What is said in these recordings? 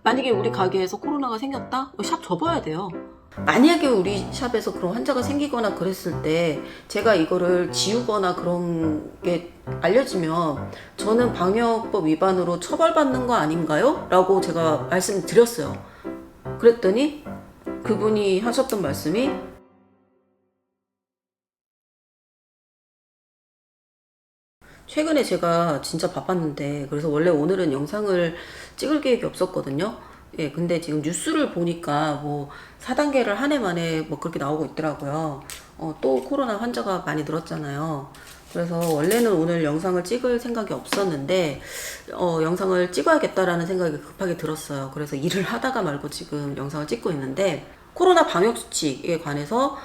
만약에 우리 가게에서 코로나가 생겼다? 샵 접어야 돼요. 만약에 우리 샵에서 그런 환자가 생기거나 그랬을 때 제가 이거를 지우거나 그런 게 알려지면 저는 방역법 위반으로 처벌받는 거 아닌가요? 라고 제가 말씀드렸어요. 그랬더니 그분이 하셨던 말씀이 최근에 제가 진짜 바빴는데 그래서 원래 오늘은 영상을 찍을 계획이 없었거든요. 예, 근데 지금 뉴스를 보니까 뭐 4단계를 한 해 만에 뭐 그렇게 나오고 있더라고요. 또 코로나 환자가 많이 늘었잖아요. 그래서 원래는 오늘 영상을 찍을 생각이 없었는데 영상을 찍어야겠다라는 생각이 급하게 들었어요. 그래서 일을 하다가 말고 지금 영상을 찍고 있는데 코로나 방역 수칙에 관해서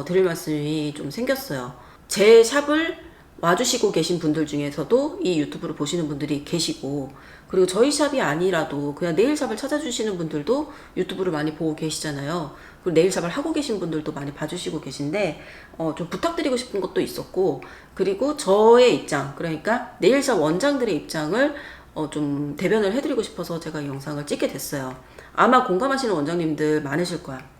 드릴 말씀이 좀 생겼어요. 제 샵을 와주시고 계신 분들 중에서도 이 유튜브를 보시는 분들이 계시고, 그리고 저희 샵이 아니라도 그냥 네일샵을 찾아주시는 분들도 유튜브를 많이 보고 계시잖아요. 그리고 네일샵을 하고 계신 분들도 많이 봐주시고 계신데 좀 부탁드리고 싶은 것도 있었고, 그리고 저의 입장, 그러니까 네일샵 원장들의 입장을 좀 대변을 해드리고 싶어서 제가 이 영상을 찍게 됐어요. 아마 공감하시는 원장님들 많으실 거야.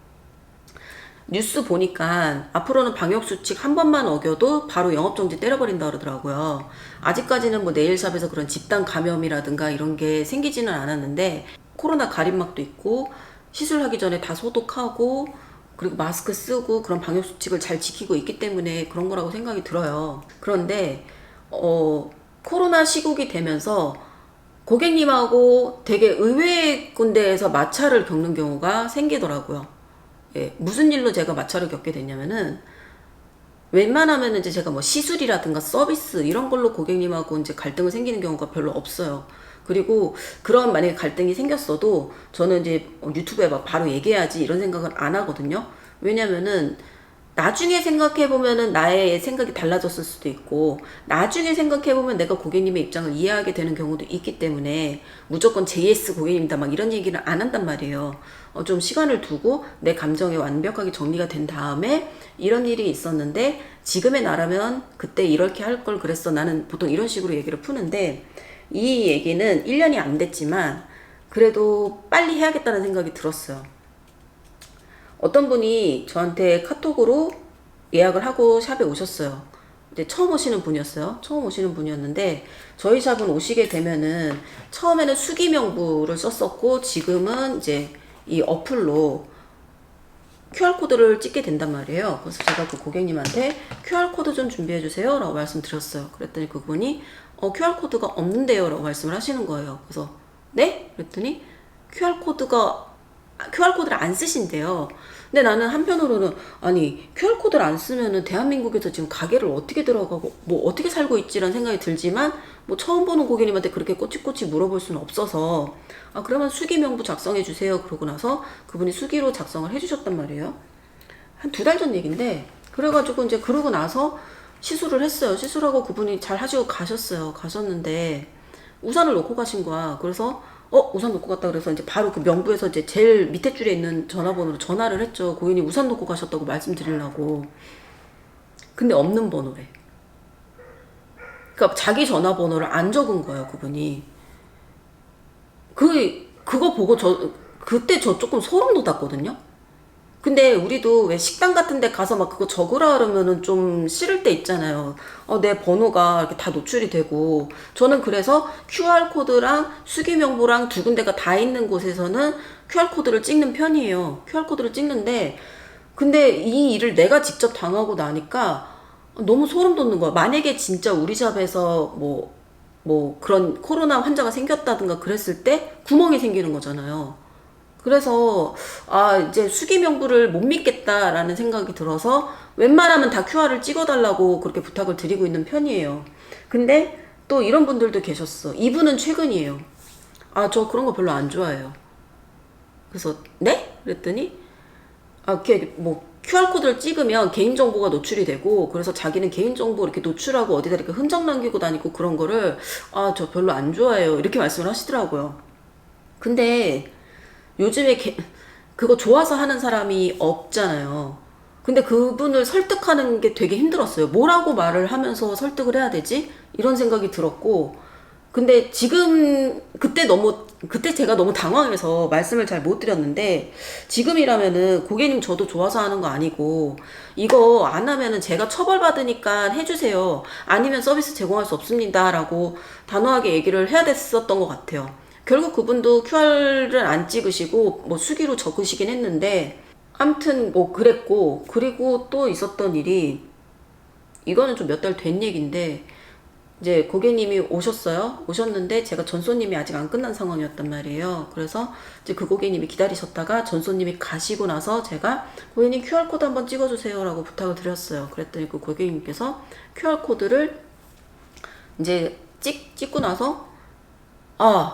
뉴스 보니까 앞으로는 방역수칙 한 번만 어겨도 바로 영업정지 때려버린다 그러더라고요. 아직까지는 뭐 네일샵에서 그런 집단 감염이라든가 이런 게 생기지는 않았는데 코로나 가림막도 있고 시술하기 전에 다 소독하고 그리고 마스크 쓰고 그런 방역수칙을 잘 지키고 있기 때문에 그런 거라고 생각이 들어요. 그런데 코로나 시국이 되면서 고객님하고 되게 의외의 군데에서 마찰을 겪는 경우가 생기더라고요. 예, 무슨 일로 제가 마찰을 겪게 됐냐면은 웬만하면 이제 제가 뭐 시술이라든가 서비스 이런 걸로 고객님하고 이제 갈등을 생기는 경우가 별로 없어요. 그리고 그런 만약에 갈등이 생겼어도 저는 이제 유튜브에 막 바로 얘기해야지 이런 생각은 안 하거든요. 왜냐면은 나중에 생각해보면은 나의 생각이 달라졌을 수도 있고, 나중에 생각해보면 내가 고객님의 입장을 이해하게 되는 경우도 있기 때문에 무조건 JS 고객님이다 막 이런 얘기는 안 한단 말이에요. 좀 시간을 두고 내 감정이 완벽하게 정리가 된 다음에 이런 일이 있었는데 지금의 나라면 그때 이렇게 할 걸 그랬어. 나는 보통 이런 식으로 얘기를 푸는데 이 얘기는 1년이 안 됐지만 그래도 빨리 해야겠다는 생각이 들었어요. 어떤 분이 저한테 카톡으로 예약을 하고 샵에 오셨어요. 이제 처음 오시는 분이었어요. 처음 오시는 분이었는데 저희 샵은 오시게 되면은 처음에는 수기명부를 썼었고 지금은 이제 이 어플로 QR코드를 찍게 된단 말이에요. 그래서 제가 그 고객님한테 QR코드 좀 준비해 주세요 라고 말씀드렸어요. 그랬더니 그분이 QR코드가 없는데요 라고 말씀을 하시는 거예요. 그래서 네? 그랬더니 QR코드를 안 쓰신대요. 근데 나는 한편으로는 아니 QR코드를 안 쓰면은 대한민국에서 지금 가게를 어떻게 들어가고 뭐 어떻게 살고 있지라는 생각이 들지만 뭐 처음 보는 고객님한테 그렇게 꼬치꼬치 물어볼 수는 없어서 그러면 수기명부 작성해 주세요. 그러고 나서 그분이 수기로 작성을 해 주셨단 말이에요. 한 2달 전 얘긴데 그래가지고 이제 그러고 나서 시술을 했어요. 시술하고 그분이 잘 하시고 가셨어요. 가셨는데 우산을 놓고 가신 거야. 그래서 우산 놓고 갔다 그래서 이제 바로 그 명부에서 이제 제일 밑에 줄에 있는 전화번호로 전화를 했죠. 고객님 우산 놓고 가셨다고 말씀드리려고. 근데 없는 번호래. 그러니까 자기 전화번호를 안 적은 거예요, 그분이. 그거 보고 그때 저 조금 소름 돋았거든요. 근데 우리도 왜 식당 같은 데 가서 막 그거 적으라 그러면은 좀 싫을 때 있잖아요. 내 번호가 이렇게 다 노출이 되고. 저는 그래서 QR코드랑 수기명부랑 2군데가 다 있는 곳에서는 QR코드를 찍는 편이에요. QR코드를 찍는데, 근데 이 일을 내가 직접 당하고 나니까 너무 소름 돋는 거야. 만약에 진짜 우리 샵에서 뭐 그런 코로나 환자가 생겼다든가 그랬을 때 구멍이 생기는 거잖아요. 그래서 이제 수기명부를 못 믿겠다라는 생각이 들어서 웬만하면 다 QR을 찍어달라고 그렇게 부탁을 드리고 있는 편이에요. 근데 또 이런 분들도 계셨어. 이분은 최근이에요. 저 그런 거 별로 안 좋아해요. 그래서 네? 그랬더니 뭐 QR코드를 찍으면 개인정보가 노출이 되고 그래서 자기는 개인정보 이렇게 노출하고 어디다 이렇게 흔적 남기고 다니고 그런 거를 저 별로 안 좋아해요. 이렇게 말씀을 하시더라고요. 근데 요즘에 그거 좋아서 하는 사람이 없잖아요. 근데 그분을 설득하는 게 되게 힘들었어요. 뭐라고 말을 하면서 설득을 해야 되지? 이런 생각이 들었고, 근데 지금 그때 너무 그때 제가 너무 당황해서 말씀을 잘 못 드렸는데, 지금이라면은 고객님 저도 좋아서 하는 거 아니고, 이거 안 하면은 제가 처벌받으니까 해주세요. 아니면 서비스 제공할 수 없습니다. 라고 단호하게 얘기를 해야 됐었던 것 같아요. 결국 그분도 QR을 안 찍으시고, 뭐 수기로 적으시긴 했는데, 암튼 뭐 그랬고, 그리고 또 있었던 일이, 이거는 좀 몇 달 된 얘기인데, 이제 고객님이 오셨어요. 오셨는데 제가 전손님이 아직 안 끝난 상황이었단 말이에요. 그래서 이제 그 고객님이 기다리셨다가 전손님이 가시고 나서 제가 고객님 QR코드 한번 찍어주세요 라고 부탁을 드렸어요. 그랬더니 그 고객님께서 QR코드를 이제 찍고 나서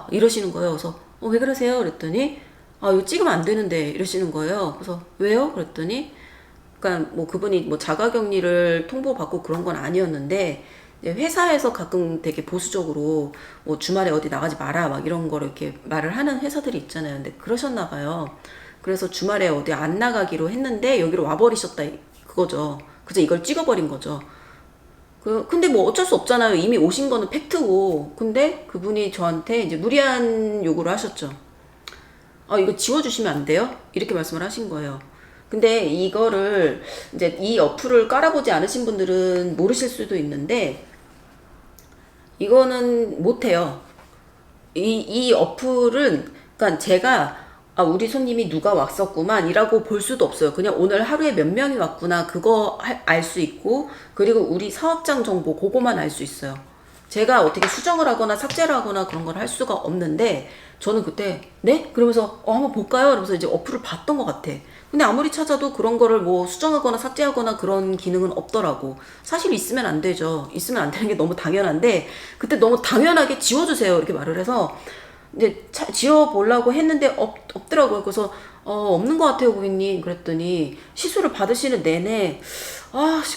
이러시는 거예요. 그래서 왜 그러세요? 그랬더니 이거 찍으면 안 되는데 이러시는 거예요. 그래서 왜요? 그랬더니 그러니까 뭐 그분이 뭐 자가격리를 통보받고 그런 건 아니었는데, 회사에서 가끔 되게 보수적으로 뭐 주말에 어디 나가지 마라 막 이런 거를 이렇게 말을 하는 회사들이 있잖아요. 근데 그러셨나 봐요. 그래서 주말에 어디 안 나가기로 했는데 여기로 와버리셨다 그거죠. 그래서 이걸 찍어버린 거죠. 근데 뭐 어쩔 수 없잖아요. 이미 오신 거는 팩트고. 근데 그분이 저한테 이제 무리한 요구를 하셨죠. 이거 지워주시면 안 돼요? 이렇게 말씀을 하신 거예요. 근데 이거를 이제 이 어플을 깔아보지 않으신 분들은 모르실 수도 있는데, 이거는 못해요. 이 어플은, 그러니까 제가, 우리 손님이 누가 왔었구만, 이라고 볼 수도 없어요. 그냥 오늘 하루에 몇 명이 왔구나, 그거 알 수 있고, 그리고 우리 사업장 정보, 그거만 알 수 있어요. 제가 어떻게 수정을 하거나 삭제를 하거나 그런 걸 할 수가 없는데, 저는 그때, 네? 그러면서, 한번 볼까요? 그러면서 이제 어플을 봤던 것 같아. 근데 아무리 찾아도 그런 거를 뭐 수정하거나 삭제하거나 그런 기능은 없더라고. 사실 있으면 안 되죠. 있으면 안 되는 게 너무 당연한데, 그때 너무 당연하게 지워주세요. 이렇게 말을 해서, 이제 지워보려고 했는데 없더라고요. 그래서, 없는 것 같아요, 고객님. 그랬더니, 시술을 받으시는 내내,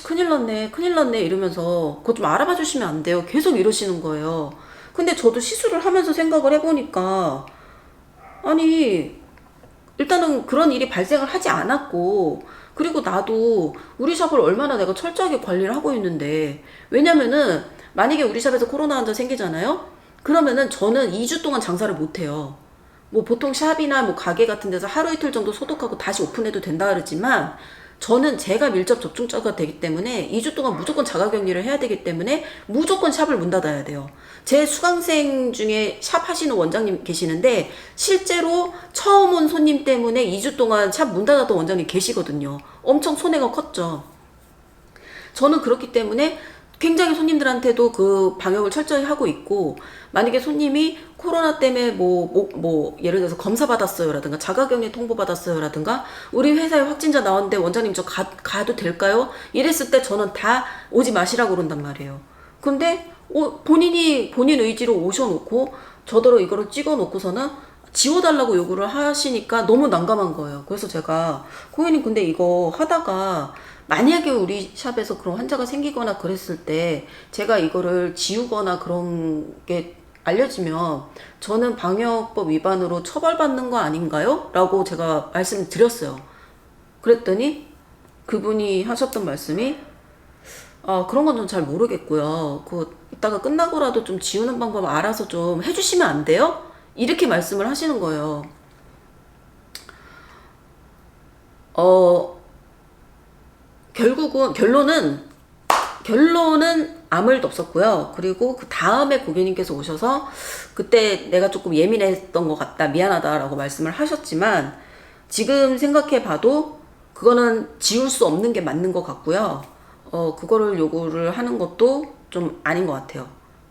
큰일 났네, 큰일 났네, 이러면서, 그거 좀 알아봐 주시면 안 돼요. 계속 이러시는 거예요. 근데 저도 시술을 하면서 생각을 해보니까, 아니, 일단은 그런 일이 발생을 하지 않았고, 그리고 나도 우리 샵을 얼마나 내가 철저하게 관리를 하고 있는데, 왜냐면은 만약에 우리 샵에서 코로나 환자 생기잖아요? 그러면은 저는 2주 동안 장사를 못 해요. 뭐 보통 샵이나 뭐 가게 같은 데서 하루 이틀 정도 소독하고 다시 오픈해도 된다 그러지만, 저는 제가 밀접 접촉자가 되기 때문에 2주 동안 무조건 자가격리를 해야 되기 때문에 무조건 샵을 문 닫아야 돼요. 제 수강생 중에 샵 하시는 원장님 계시는데, 실제로 처음 온 손님 때문에 2주 동안 샵 문 닫았던 원장님 계시거든요. 엄청 손해가 컸죠. 저는 그렇기 때문에 굉장히 손님들한테도 그 방역을 철저히 하고 있고, 만약에 손님이 코로나 때문에 예를 들어서 검사 받았어요 라든가 자가격리 통보 받았어요 라든가 우리 회사에 확진자 나왔는데 원장님 저 가도 될까요? 이랬을 때 저는 다 오지 마시라고 그런단 말이에요. 근데 본인 의지로 오셔놓고 저더러 이거를 찍어놓고서는 지워달라고 요구를 하시니까 너무 난감한 거예요. 그래서 제가 고객님 근데 이거 하다가 만약에 우리 샵에서 그런 환자가 생기거나 그랬을 때 제가 이거를 지우거나 그런 게 알려지면 저는 방역법 위반으로 처벌받는 거 아닌가요? 라고 제가 말씀을 드렸어요. 그랬더니 그분이 하셨던 말씀이 그런 건 좀 잘 모르겠고요. 이따가 끝나고라도 좀 지우는 방법 알아서 좀 해주시면 안 돼요? 이렇게 말씀을 하시는 거예요. 결론은 아무 일도 없었고요. 그리고 그 다음에 고객님께서 오셔서 그때 내가 조금 예민했던 것 같다, 미안하다라고 말씀을 하셨지만, 지금 생각해 봐도 그거는 지울 수 없는 게 맞는 것 같고요. 그거를 요구를 하는 것도 좀 아닌 것 같아요.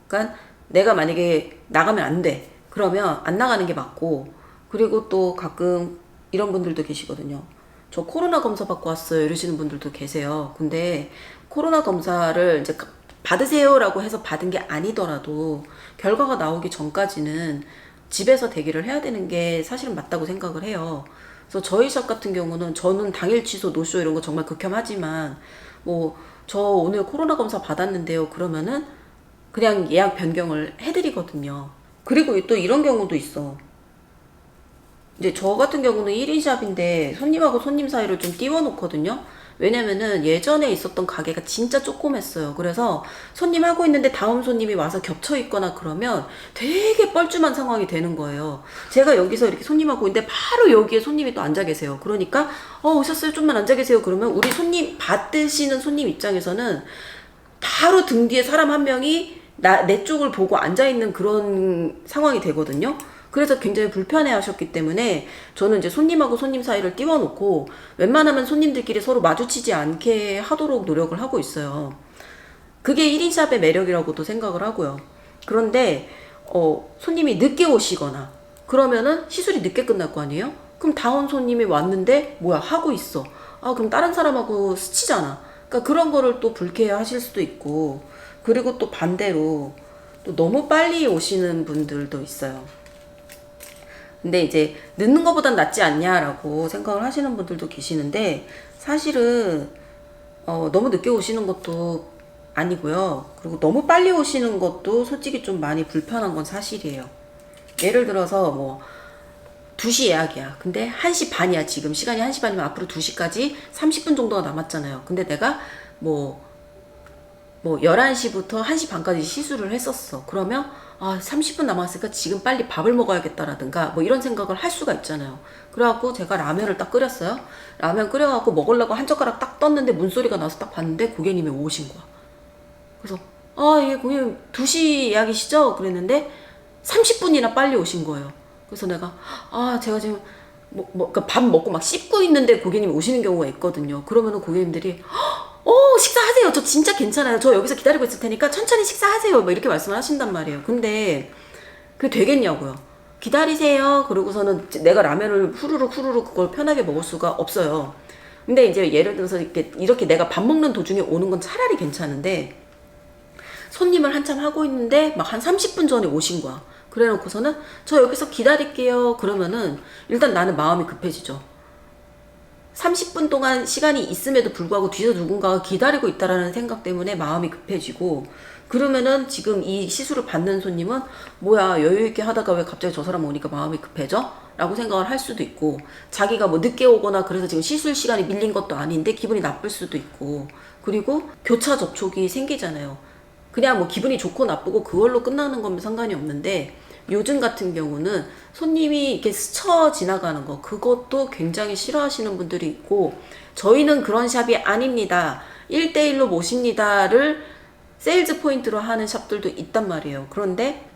그러니까 내가 만약에 나가면 안 돼, 그러면 안 나가는 게 맞고, 그리고 또 가끔 이런 분들도 계시거든요. 저 코로나 검사 받고 왔어요 이러시는 분들도 계세요. 근데 코로나 검사를 이제 받으세요라고 해서 받은 게 아니더라도 결과가 나오기 전까지는 집에서 대기를 해야 되는 게 사실은 맞다고 생각을 해요. 그래서 저희 샵 같은 경우는 저는 당일 취소, 노쇼 이런 거 정말 극혐하지만, 저 오늘 코로나 검사 받았는데요 그러면은 그냥 예약 변경을 해드리거든요. 그리고 또 이런 경우도 있어. 이제 저 같은 경우는 1인 샵인데 손님하고 손님 사이를 좀 띄워놓거든요. 왜냐면은 예전에 있었던 가게가 진짜 조그맸어요. 그래서 손님 하고 있는데 다음 손님이 와서 겹쳐 있거나 그러면 되게 뻘쭘한 상황이 되는 거예요. 제가 여기서 이렇게 손님하고 있는데 바로 여기에 손님이 또 앉아 계세요. 그러니까 오셨어요? 좀만 앉아 계세요. 그러면 우리 손님 받으시는 손님 입장에서는 바로 등 뒤에 사람 한 명이 내 쪽을 보고 앉아 있는 그런 상황이 되거든요. 그래서 굉장히 불편해 하셨기 때문에 저는 이제 손님하고 손님 사이를 띄워놓고 웬만하면 손님들끼리 서로 마주치지 않게 하도록 노력을 하고 있어요. 그게 1인 샵의 매력이라고도 생각을 하고요. 그런데 손님이 늦게 오시거나 그러면은 시술이 늦게 끝날 거 아니에요? 그럼 다음 손님이 왔는데 뭐야 하고 있어. 그럼 다른 사람하고 스치잖아. 그러니까 그런 거를 또 불쾌해 하실 수도 있고, 그리고 또 반대로 또 너무 빨리 오시는 분들도 있어요. 근데 이제 늦는 것보단 낫지 않냐라고 생각을 하시는 분들도 계시는데, 사실은 너무 늦게 오시는 것도 아니고요. 그리고 너무 빨리 오시는 것도 솔직히 좀 많이 불편한 건 사실이에요. 예를 들어서 뭐 2시 예약이야. 근데 1시 반이야. 지금 시간이 1시 반이면 앞으로 2시까지 30분 정도가 남았잖아요. 근데 내가 뭐 11시부터 1시 반까지 시술을 했었어. 그러면 30분 남았으니까 지금 빨리 밥을 먹어야겠다라든가 뭐 이런 생각을 할 수가 있잖아요. 그래갖고 제가 라면을 딱 끓였어요. 라면 끓여갖고 먹으려고 한 젓가락 딱 떴는데 문소리가 나서 딱 봤는데 고객님이 오신 거야. 그래서 예 고객님 2시 예약이시죠? 그랬는데 30분이나 빨리 오신 거예요. 그래서 내가 제가 지금 그러니까 밥 먹고 막 씹고 있는데 고객님이 오시는 경우가 있거든요. 그러면은 고객님들이 식사하세요. 저 진짜 괜찮아요. 저 여기서 기다리고 있을 테니까 천천히 식사하세요. 뭐 이렇게 말씀을 하신단 말이에요. 근데 그게 되겠냐고요. 기다리세요. 그러고서는 내가 라면을 후루룩 그걸 편하게 먹을 수가 없어요. 근데 이제 예를 들어서 이렇게 내가 밥 먹는 도중에 오는 건 차라리 괜찮은데, 손님을 한참 하고 있는데 막 한 30분 전에 오신 거야. 그래 놓고서는 저 여기서 기다릴게요. 그러면은 일단 나는 마음이 급해지죠. 30분 동안 시간이 있음에도 불구하고 뒤에서 누군가가 기다리고 있다라는 생각 때문에 마음이 급해지고, 그러면은 지금 이 시술을 받는 손님은 뭐야 여유있게 하다가 왜 갑자기 저 사람 오니까 마음이 급해져? 라고 생각을 할 수도 있고, 자기가 뭐 늦게 오거나 그래서 지금 시술 시간이 밀린 것도 아닌데 기분이 나쁠 수도 있고, 그리고 교차 접촉이 생기잖아요. 그냥 뭐 기분이 좋고 나쁘고 그걸로 끝나는 거면 상관이 없는데, 요즘 같은 경우는 손님이 이렇게 스쳐 지나가는 거, 그것도 굉장히 싫어하시는 분들이 있고, 저희는 그런 샵이 아닙니다. 1대1로 모십니다를 세일즈 포인트로 하는 샵들도 있단 말이에요. 그런데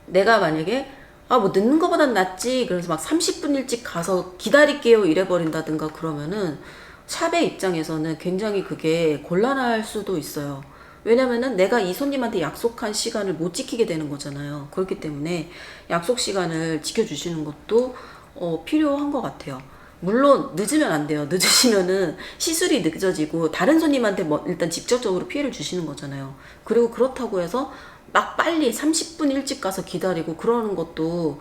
내가 만약에 뭐 늦는 것보단 낫지, 그래서 막 30분 일찍 가서 기다릴게요 이래버린다든가 그러면은 샵의 입장에서는 굉장히 그게 곤란할 수도 있어요. 왜냐면은 내가 이 손님한테 약속한 시간을 못 지키게 되는 거잖아요. 그렇기 때문에 약속 시간을 지켜주시는 것도 필요한 것 같아요. 물론 늦으면 안 돼요. 늦으시면은 시술이 늦어지고 다른 손님한테 뭐 일단 직접적으로 피해를 주시는 거잖아요. 그리고 그렇다고 해서 막 빨리 30분 일찍 가서 기다리고 그러는 것도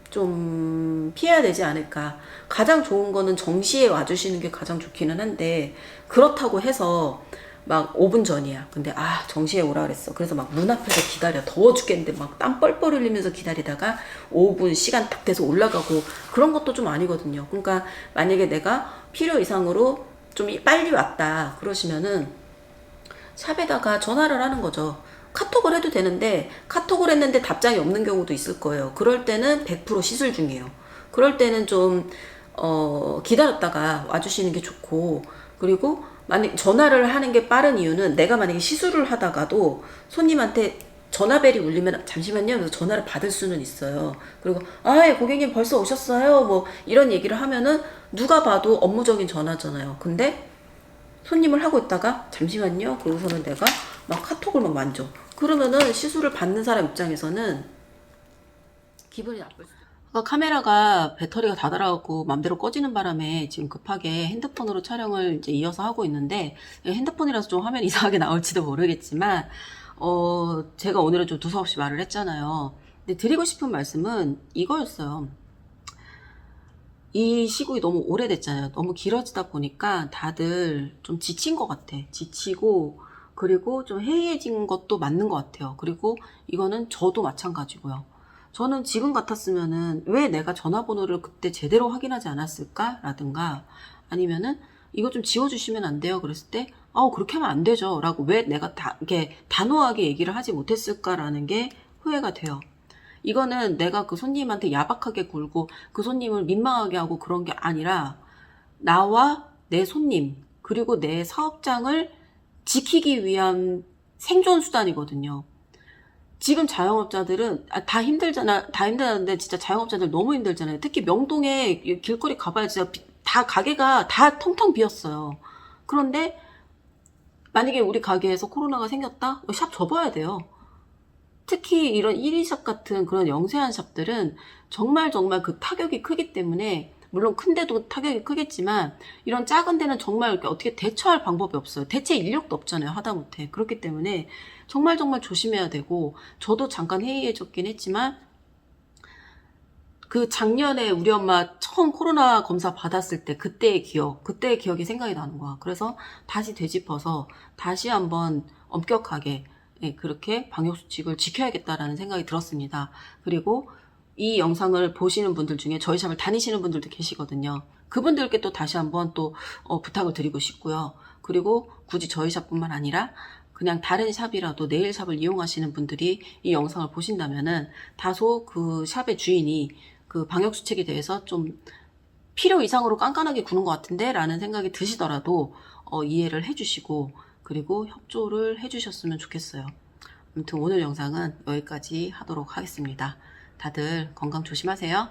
좀 피해야 되지 않을까. 가장 좋은 거는 정시에 와주시는 게 가장 좋기는 한데, 그렇다고 해서 막 5분 전이야. 근데 정시에 오라 그랬어. 그래서 막 문 앞에서 기다려. 더워 죽겠는데 막 땀 뻘뻘 흘리면서 기다리다가 5분 시간 딱 돼서 올라가고, 그런 것도 좀 아니거든요. 그러니까 만약에 내가 필요 이상으로 좀 빨리 왔다 그러시면은 샵에다가 전화를 하는 거죠. 카톡을 해도 되는데 카톡을 했는데 답장이 없는 경우도 있을 거예요. 그럴 때는 100% 시술 중이에요. 그럴 때는 좀 기다렸다가 와주시는 게 좋고, 그리고 만약 전화를 하는 게 빠른 이유는, 내가 만약에 시술을 하다가도 손님한테 전화벨이 울리면 잠시만요 하면서 전화를 받을 수는 있어요. 그리고 예, 고객님 벌써 오셨어요 뭐 이런 얘기를 하면은 누가 봐도 업무적인 전화잖아요. 근데 손님을 하고 있다가 잠시만요 그러고서는 내가 막 카톡을 막 만져. 그러면은 시술을 받는 사람 입장에서는 기분이 나쁠 수 있어요. 카메라가 배터리가 다 닳아갖고 맘대로 꺼지는 바람에 지금 급하게 핸드폰으로 촬영을 이제 이어서 하고 있는데, 핸드폰이라서 좀 화면이 이상하게 나올지도 모르겠지만 제가 오늘은 좀 두서없이 말을 했잖아요. 근데 드리고 싶은 말씀은 이거였어요. 이 시국이 너무 오래됐잖아요. 너무 길어지다 보니까 다들 좀 지친 것 같아. 지치고, 그리고 좀 해이해진 것도 맞는 것 같아요. 그리고 이거는 저도 마찬가지고요. 저는 지금 같았으면은 왜 내가 전화번호를 그때 제대로 확인하지 않았을까? 라든가 아니면은 이거 좀 지워주시면 안 돼요? 그랬을 때 그렇게 하면 안 되죠. 라고 왜 내가 이렇게 단호하게 얘기를 하지 못했을까라는 게 후회가 돼요. 이거는 내가 그 손님한테 야박하게 굴고 그 손님을 민망하게 하고 그런 게 아니라 나와 내 손님 그리고 내 사업장을 지키기 위한 생존 수단이거든요. 지금 자영업자들은 다 힘들잖아. 다 힘들었는데 진짜 자영업자들 너무 힘들잖아요. 특히 명동에 길거리 가봐야 진짜 다 가게가 다 텅텅 비었어요. 그런데 만약에 우리 가게에서 코로나가 생겼다? 샵 접어야 돼요. 특히 이런 1인샵 같은 그런 영세한 샵들은 정말 정말 그 타격이 크기 때문에 물론 큰 데도 타격이 크겠지만 이런 작은 데는 정말 이렇게 어떻게 대처할 방법이 없어요. 대체 인력도 없잖아요. 하다못해. 그렇기 때문에 정말 정말 조심해야 되고 저도 잠깐 해이해졌긴 했지만 그 작년에 우리 엄마 처음 코로나 검사 받았을 때 그때의 기억이 생각이 나는 거야. 그래서 다시 되짚어서 다시 한번 엄격하게 그렇게 방역수칙을 지켜야겠다라는 생각이 들었습니다. 그리고 이 영상을 보시는 분들 중에 저희 샵을 다니시는 분들도 계시거든요. 그분들께 또 다시 한번 또 부탁을 드리고 싶고요. 그리고 굳이 저희 샵뿐만 아니라 그냥 다른 샵이라도 네일 샵을 이용하시는 분들이 이 영상을 보신다면은 다소 그 샵의 주인이 그 방역수칙에 대해서 좀 필요 이상으로 깐깐하게 구는 것 같은데 라는 생각이 드시더라도 이해를 해주시고 그리고 협조를 해주셨으면 좋겠어요. 아무튼 오늘 영상은 여기까지 하도록 하겠습니다. 다들 건강 조심하세요.